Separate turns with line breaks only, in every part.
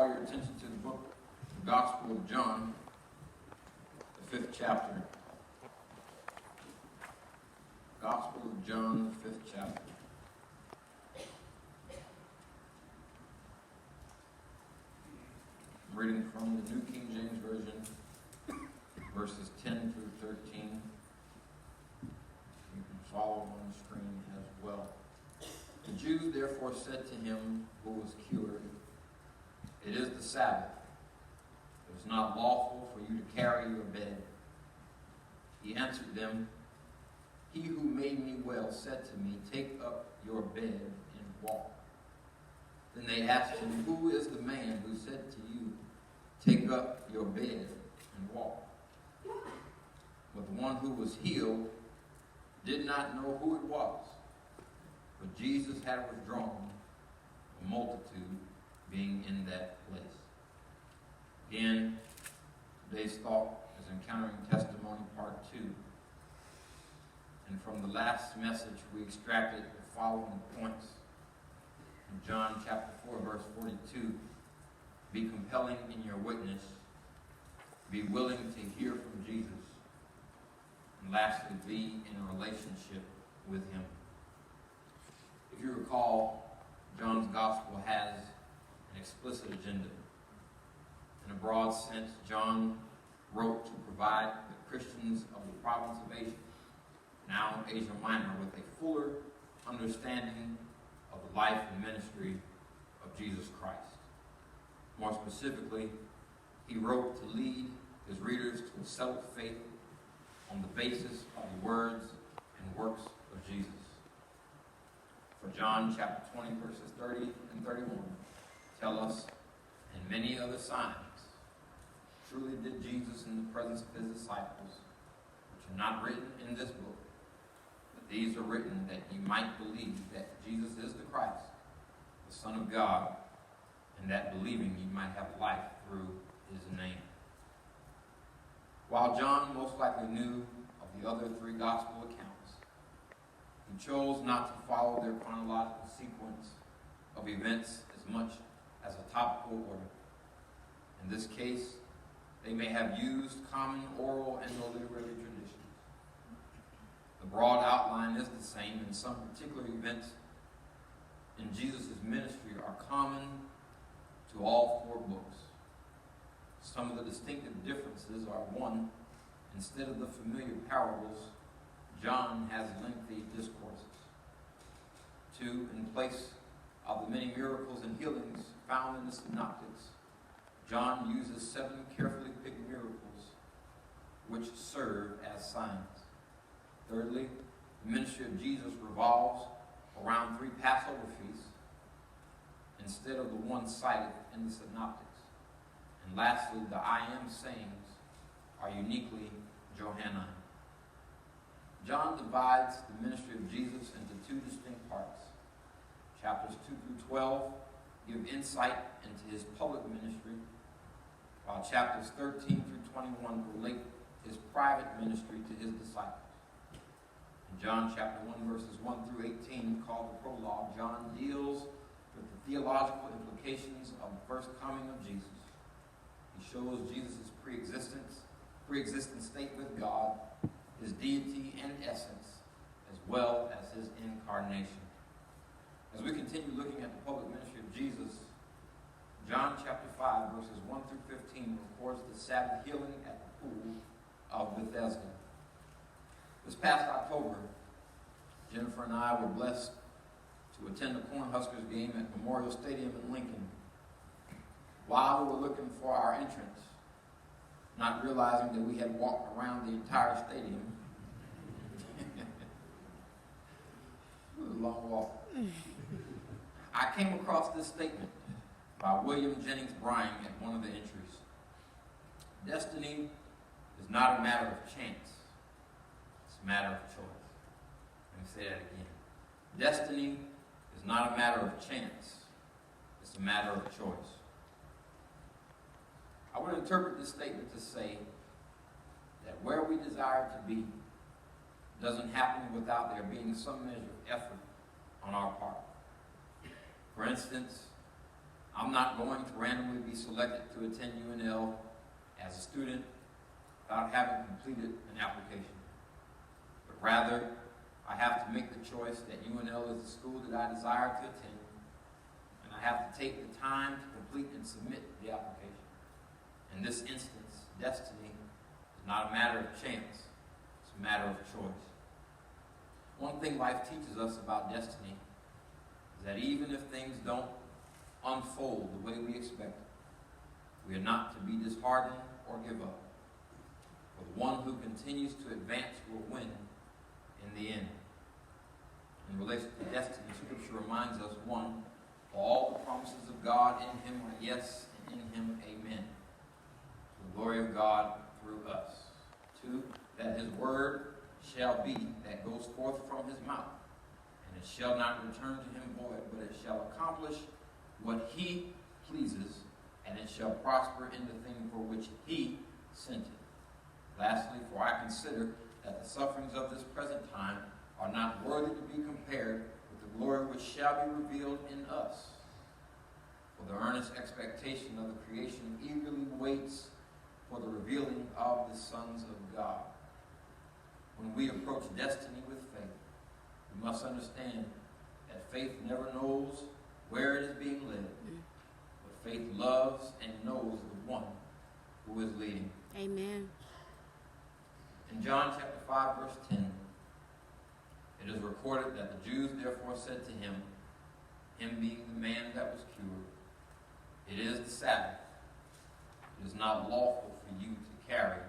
call your attention to the book, the Gospel of John, the 5th chapter. Gospel of John, the 5th chapter. I'm reading from the New King James Version, verses 10 through 13. You can follow on the screen as well. The Jews therefore said to him who was cured, "It is the Sabbath. It is not lawful for you to carry your bed." He answered them, "He who made me well said to me, 'Take up your bed and walk.'" Then they asked him, "Who is the man who said to you, 'Take up your bed and walk'?" But the one who was healed did not know who it was. But Jesus had withdrawn, a multitude being in that place. Again, today's thought is Encountering Testimony Part 2. And from the last message, we extracted the following points. In John chapter 4, verse 42, be compelling in your witness, be willing to hear from Jesus, and lastly, be in a relationship with him. If you recall, John's gospel has an explicit agenda. In a broad sense, John wrote to provide the Christians of the province of Asia, now Asia Minor, with a fuller understanding of the life and ministry of Jesus Christ. More specifically, he wrote to lead his readers to a settled faith on the basis of the words and works of Jesus. For John chapter 20, verses 30 and 31 tell us, "And many other signs truly did Jesus in the presence of his disciples, which are not written in this book. But these are written that ye might believe that Jesus is the Christ, the Son of God, and that believing ye might have life through his name." While John most likely knew of the other three gospel accounts, he chose not to follow their chronological sequence of events as much as a topical order. In this case, they may have used common oral and literary traditions. The broad outline is the same, and some particular events in Jesus' ministry are common to all four books. Some of the distinctive differences are: one, instead of the familiar parables, John has lengthy discourses. Two, in place of the many miracles and healings found in the synoptics, John uses 7 carefully picked miracles which serve as signs. Thirdly, the ministry of Jesus revolves around 3 Passover feasts instead of the one cited in the synoptics. And lastly, the I am sayings are uniquely Johannine. John divides the ministry of Jesus into 2 distinct parts. Chapters 2 through 12 give insight into his public ministry, while chapters 13 through 21 relate his private ministry to his disciples. In John chapter 1, verses 1 through 18, called the prologue, John deals with the theological implications of the first coming of Jesus. He shows Jesus' pre-existent state with God, his deity and essence, as well as his incarnation. As we continue looking at the public ministry of Jesus, John chapter 5, verses 1 through 15 records the Sabbath healing at the pool of Bethesda. This past October, Jennifer and I were blessed to attend the Cornhuskers game at Memorial Stadium in Lincoln. While we were looking for our entrance, not realizing that we had walked around the entire stadium, it was a long walk, I came across this statement by William Jennings Bryan at one of the entries. "Destiny is not a matter of chance, it's a matter of choice." Let me say that again. Destiny is not a matter of chance, it's a matter of choice. I would interpret this statement to say that where we desire to be doesn't happen without there being some measure of effort on our part. For instance, I'm not going to randomly be selected to attend UNL as a student without having completed an application. But rather, I have to make the choice that UNL is the school that I desire to attend, and I have to take the time to complete and submit the application. In this instance, destiny is not a matter of chance, it's a matter of choice. One thing life teaches us about destiny is that even if things don't unfold the way we expect, we are not to be disheartened or give up. For the one who continues to advance will win in the end. In relation to destiny, Scripture reminds us, 1, for all the promises of God in him are yes, and in him amen, to the glory of God through us. 2, that his word shall be that goes forth from his mouth, and it shall not return to him void, but it shall accomplish what he pleases, and it shall prosper in the thing for which he sent it. Lastly, for I consider that the sufferings of this present time are not worthy to be compared with the glory which shall be revealed in us. For the earnest expectation of the creation eagerly waits for the revealing of the sons of God. When we approach destiny with faith, we must understand that faith never knows where it is being led, but faith loves and knows the one who is leading.
Amen.
In John chapter 5, verse 10, it is recorded that the Jews therefore said to him, him being the man that was cured, it is the Sabbath. It is not lawful for you to carry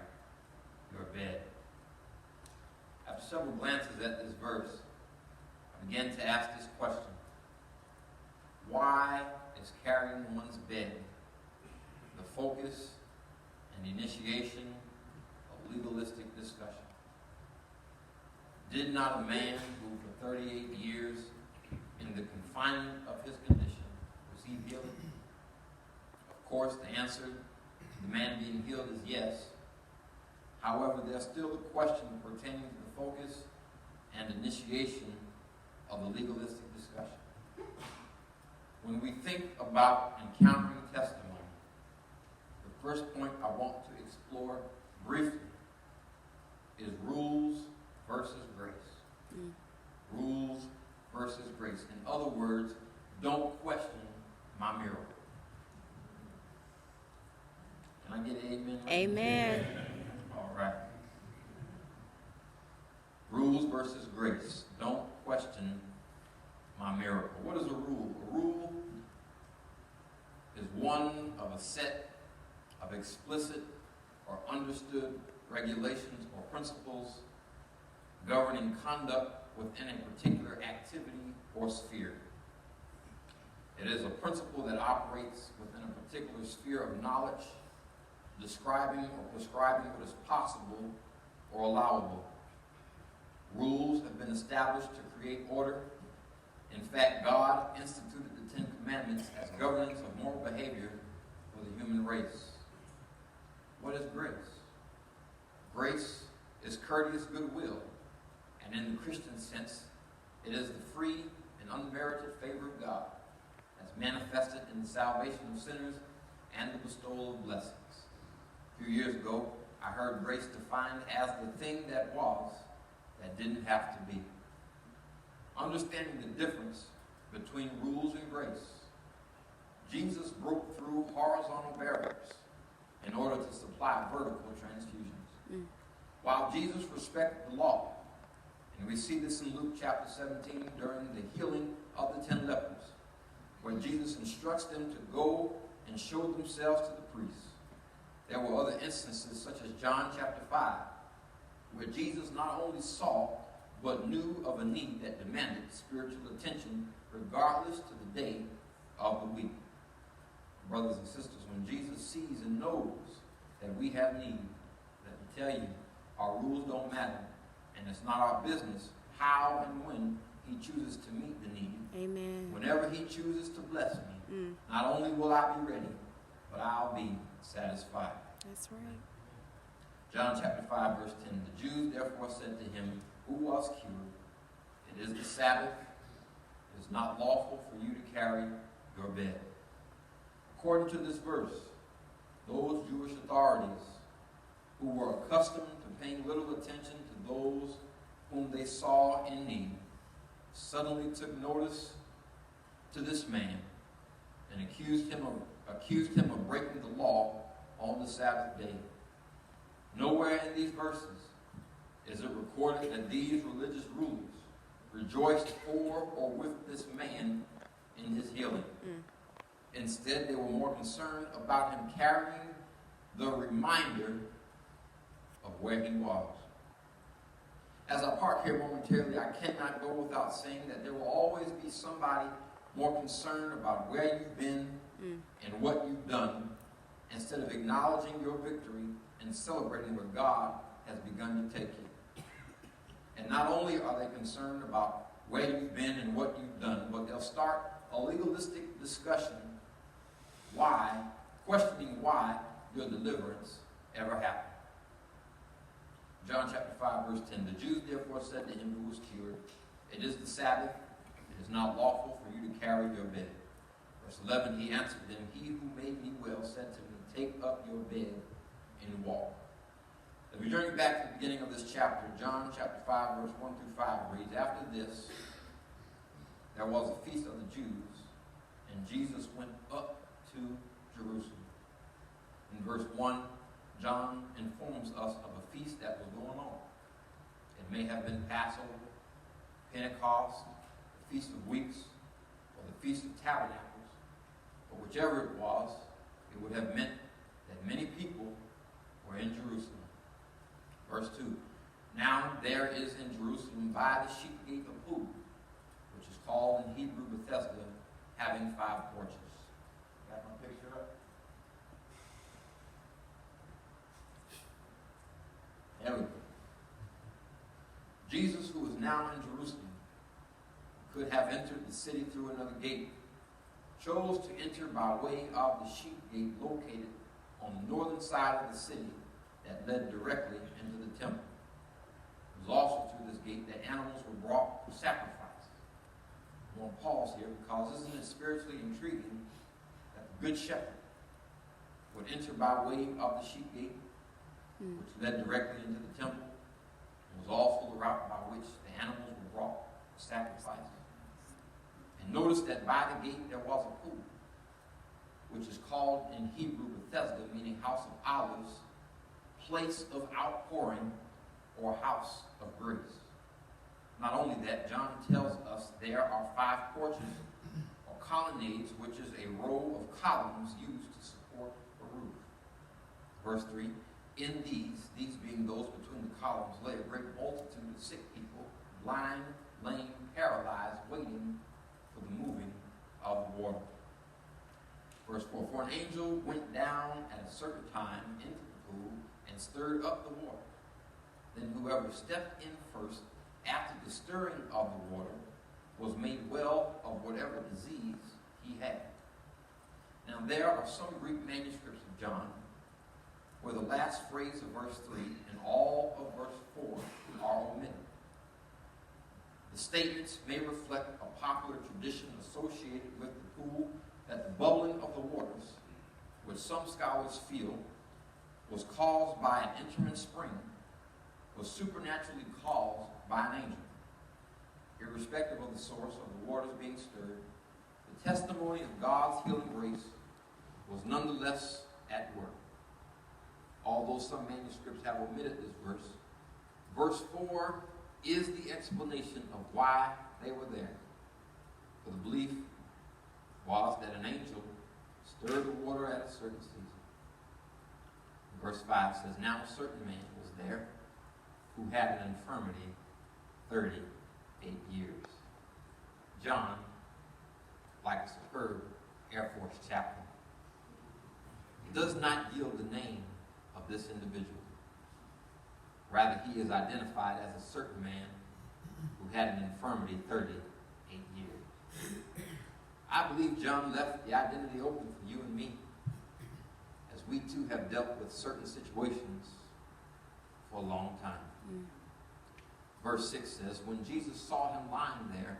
your bed. After several glances at this verse, I began to ask this question. Why is carrying one's bed the focus and the initiation of legalistic discussion? Did not a man who for 38 years in the confinement of his condition receive healing? Of course, the answer to the man being healed is yes. However, there's still the question pertaining to the focus and initiation of the legalistic discussion. When we think about encountering testimony, the first point I want to explore briefly is rules versus grace. Rules versus grace. In other words, don't question my miracle. Can I get an amen?
Amen.
All right. Rules versus grace. Don't question my miracle. What is a rule? A rule is one of a set of explicit or understood regulations or principles governing conduct within a particular activity or sphere. It is a principle that operates within a particular sphere of knowledge, describing or prescribing what is possible or allowable. Rules have been established to create order. In fact, God instituted the 10 Commandments as governance of moral behavior for the human race. What is grace? Grace is courteous goodwill, and in the Christian sense, it is the free and unmerited favor of God as manifested in the salvation of sinners and the bestowal of blessings. A few years ago, I heard grace defined as the thing that was that didn't have to be. Understanding the difference between rules and grace, Jesus broke through horizontal barriers in order to supply vertical transfusions. While Jesus respected the law, and we see this in Luke chapter 17 during the healing of the 10 lepers, where Jesus instructs them to go and show themselves to the priests. There were other instances, such as John chapter 5, where Jesus not only saw, but knew of a need that demanded spiritual attention regardless to the day of the week. Brothers and sisters, when Jesus sees and knows that we have need, let me tell you, our rules don't matter, and it's not our business how and when he chooses to meet the need.
Amen.
Whenever he chooses to bless me, not only will I be ready, but I'll be satisfied.
That's right.
John chapter 5, verse 10. The Jews therefore said to him, who was cured, it is the Sabbath. It is not lawful for you to carry your bed. According to this verse, those Jewish authorities who were accustomed to paying little attention to those whom they saw in need suddenly took notice to this man and accused him of breaking the law on the Sabbath day. Nowhere in these verses is it recorded that these religious rulers rejoiced for or with this man in his healing. Instead, they were more concerned about him carrying the reminder of where he was. As I park here momentarily, I cannot go without saying that there will always be somebody more concerned about where you've been and what you've done, instead of acknowledging your victory and celebrating where God has begun to take you. And not only are they concerned about where you've been and what you've done, but they'll start a legalistic discussion questioning why your deliverance ever happened. John chapter 5, verse 10, the Jews therefore said to him who was cured, it is the Sabbath, it is not lawful for you to carry your bed. Verse 11, he answered them, he who made me well said to me, take up your bed and walk. As we journey back to the beginning of this chapter, John chapter 5, verse 1 through 5 reads, after this, there was a feast of the Jews, and Jesus went up to Jerusalem. In verse 1, John informs us of a feast that was going on. It may have been Passover, Pentecost, the Feast of Weeks, or the Feast of Tabernacles, but whichever it was, it would have meant that many people were in Jerusalem. Verse 2, now there is in Jerusalem by the sheep gate a pool, which is called in Hebrew Bethesda, having 5 porches. Got my picture up? There we go. Jesus, who is now in Jerusalem, could have entered the city through another gate, chose to enter by way of the sheep gate located on the northern side of the city that led directly into the temple. It was also through this gate that animals were brought for sacrifice. I want to pause here because isn't it spiritually intriguing that the Good Shepherd would enter by way of the sheep gate, which led directly into the temple, and was also the route by which the animals were brought for sacrifice. And notice that by the gate there was a pool, which is called in Hebrew Bethesda, meaning house of olives, place of outpouring, or house of grace. Not only that, John tells us there are 5 porches or colonnades, which is a row of columns used to support a roof. Verse 3, in these being those between the columns, lay a great multitude of sick people, blind, lame, paralyzed, waiting for the moving of the water. Verse 4, for an angel went down at a certain time into the pool and stirred up the water. Then whoever stepped in first after the stirring of the water was made well of whatever disease he had. Now there are some Greek manuscripts of John where the last phrase of verse 3 and all of verse 4 are omitted. The statements may reflect a popular tradition associated with the pool that the bubbling of the waters, which some scholars feel was caused by an interim spring, was supernaturally caused by an angel. Irrespective of the source of the waters being stirred, the testimony of God's healing grace was nonetheless at work. Although some manuscripts have omitted this verse, verse 4 is the explanation of why they were there. For the belief was that an angel stirred the water at a certain season. Verse 5 says, now a certain man was there who had an infirmity 38 years. John, like a superb Air Force chaplain, does not yield the name of this individual. Rather, he is identified as a certain man who had an infirmity 38 years. I believe John left the identity open for you and me, as we too have dealt with certain situations for a long time. Verse 6 says, when Jesus saw him lying there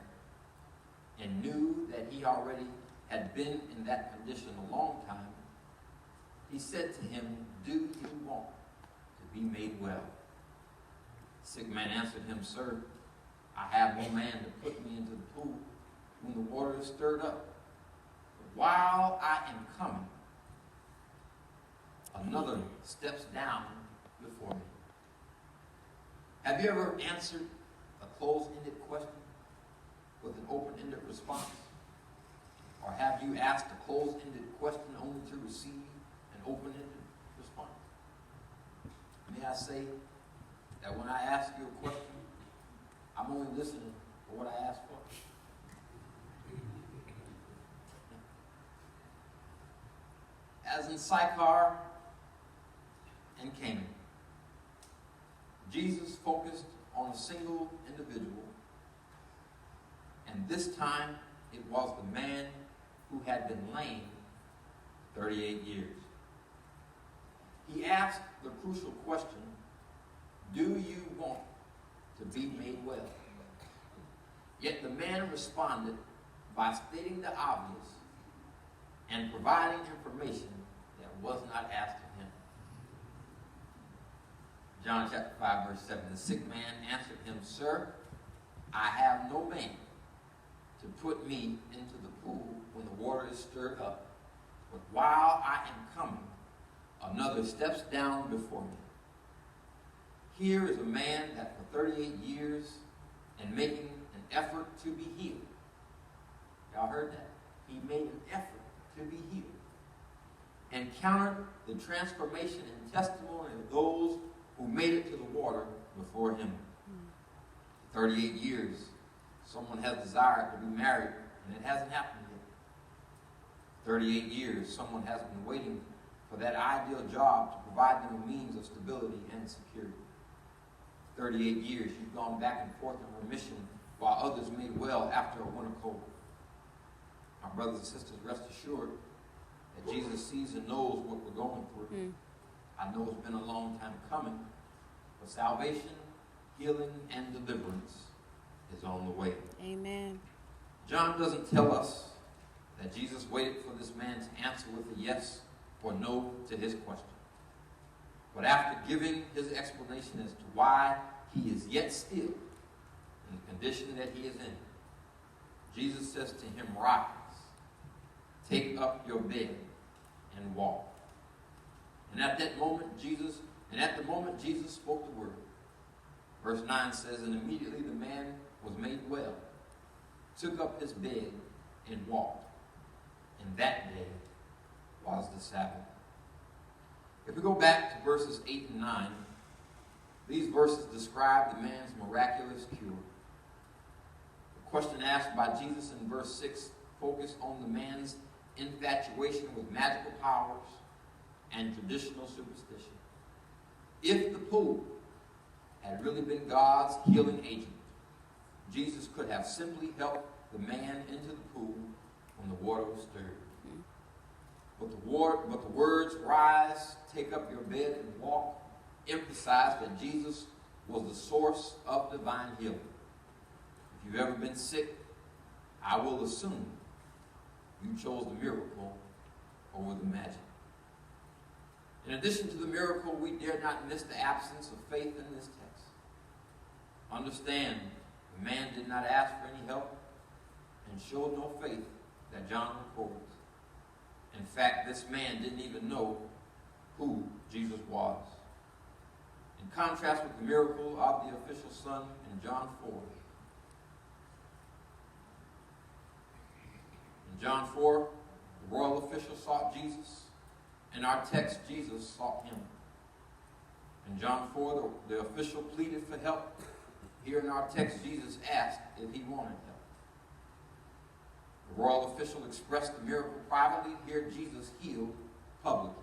and knew that he already had been in that condition a long time, he said to him, "Do you want to be made well?" The sick man answered him, "Sir, I have no man to put me into the pool when the water is stirred up. But while I am coming, another steps down before me." Have you ever answered a closed-ended question with an open-ended response? Or have you asked a closed-ended question only to receive an open-ended response? May I say that when I ask you a question, I'm only listening for what I asked for? As in Sychar and Canaan, Jesus focused on a single individual, and this time it was the man who had been lame 38 years. He asked the crucial question, "Do you want to be made well?" Yet the man responded by stating the obvious and providing information that was not asked of him. John chapter 5, verse 7, the sick man answered him, "Sir, I have no man to put me into the pool when the water is stirred up. But while I am coming, another steps down before me." Here is a man that for 38 years and making an effort to be healed. Y'all heard that? He made an effort to be healed. Encountered the transformation and testimony of those who made it to the water before him. 38 years, someone has desired to be married, and it hasn't happened yet. 38 years, someone has been waiting for that ideal job to provide them a means of stability and security. 38 years, you've gone back and forth in remission while others made well after a winter cold. My brothers and sisters, rest assured that Jesus sees and knows what we're going through. I know it's been a long time coming, but salvation, healing, and deliverance is on the way.
Amen.
John doesn't tell us that Jesus waited for this man to answer with a yes or no to his question. But after giving his explanation as to why he is yet still in the condition that he is in, Jesus says to him, "Rise, take up your bed and walk." And at the moment Jesus spoke the word. Verse 9 says, "And immediately the man was made well, took up his bed and walked. And that day was the Sabbath." If we go back to verses 8 and 9, these verses describe the man's miraculous cure. The question asked by Jesus in verse 6 focused on the man's infatuation with magical powers and traditional superstition. If the pool had really been God's healing agent, Jesus could have simply helped the man into the pool when the water was stirred. But the words, "Rise, take up your bed and walk," emphasize that Jesus was the source of divine healing. If you've ever been sick, I will assume you chose the miracle over the magic. In addition to the miracle, we dare not miss the absence of faith in this text. Understand, the man did not ask for any help and showed no faith that John records. In fact, this man didn't even know who Jesus was. In contrast with the miracle of the official son in John 4. In John 4, the royal official sought Jesus. In our text, Jesus sought him. In John 4, the official pleaded for help. Here in our text, Jesus asked if he wanted help. The royal official expressed the miracle privately. Here, Jesus healed publicly.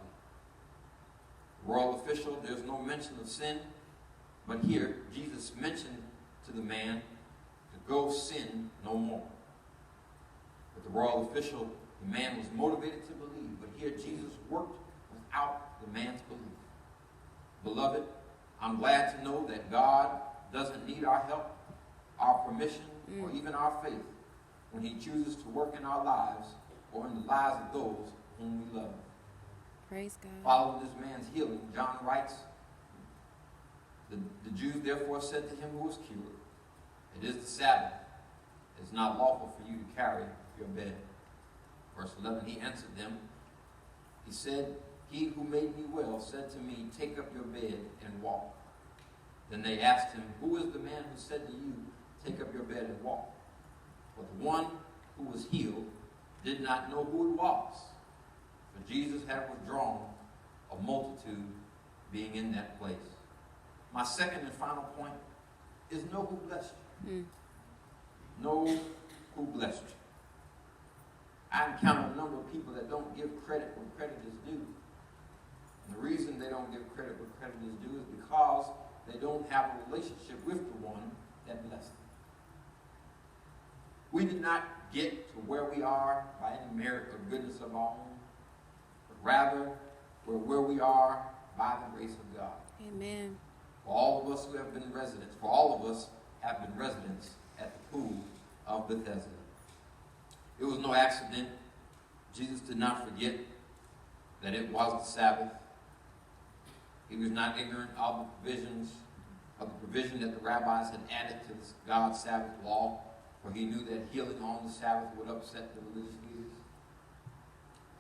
The royal official, there's no mention of sin, but here, Jesus mentioned to the man to go sin no more. With the royal official, the man was motivated to believe, but here Jesus worked without the man's belief. Beloved, I'm glad to know that God doesn't need our help, our permission, or even our faith when he chooses to work in our lives or in the lives of those whom we love.
Praise God.
Following this man's healing, John writes, the Jews therefore said to him who was cured, "It is the Sabbath. It is not lawful for you to carry your bed." Verse 11, he answered them. He said, "He who made me well said to me, 'Take up your bed and walk.'" Then they asked him, "Who is the man who said to you, 'Take up your bed and walk'?" But the one who was healed did not know who it was, for Jesus had withdrawn, a multitude being in that place. My second and final point is know who blessed you. Know who blessed you. I encounter a number of people that don't give credit when credit is due. And the reason they don't give credit when credit is due is because they don't have a relationship with the one that blessed them. We did not get to where we are by any merit or goodness of our own, but rather we're where we are by the grace of God.
Amen.
For all of us who have been residents, for all of us have been residents at the pool of Bethesda. It was no accident. Jesus did not forget that it was the Sabbath. He was not ignorant of the provision that the rabbis had added to God's Sabbath law, for he knew that healing on the Sabbath would upset the religious leaders.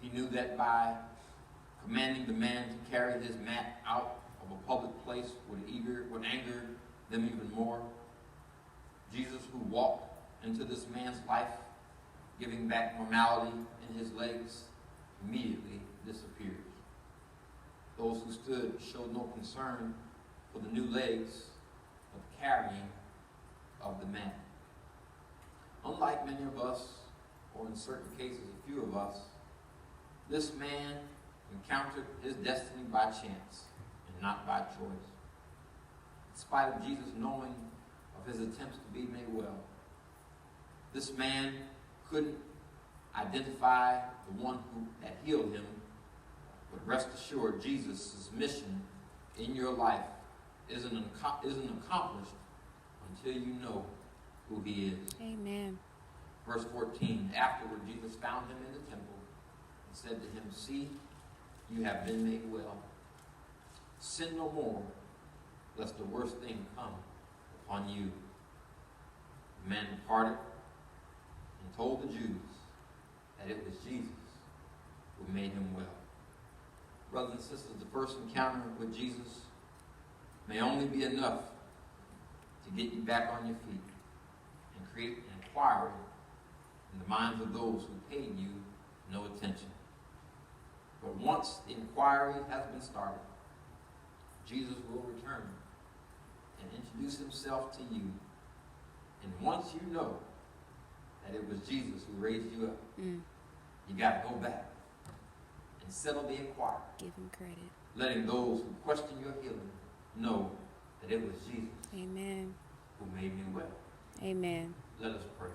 He knew that by commanding the man to carry his mat out of a public place would anger them even more. Jesus, who walked into this man's life, giving back normality in his legs, immediately disappears. Those who stood showed no concern for the new legs, but the carrying of the man. Unlike many of us, or in certain cases a few of us, this man encountered his destiny by chance and not by choice. In spite of Jesus knowing of his attempts to be made well, this man couldn't identify the one that healed him, but rest assured, Jesus' mission in your life isn't accomplished until you know who he is.
Amen.
Verse 14, afterward Jesus found him in the temple and said to him, "See, you have been made well. Sin no more, lest the worst thing come upon you." The man departed and told the Jews that it was Jesus who made him well. Brothers and sisters, the first encounter with Jesus may only be enough to get you back on your feet and create an inquiry in the minds of those who paid you no attention. But once the inquiry has been started, Jesus will return and introduce himself to you. And once you know that it was Jesus who raised you up, you got to go back and settle the inquiry.
Give him credit.
Letting those who question your healing know that it was Jesus
Amen.
who made me well.
Amen.
Let us pray.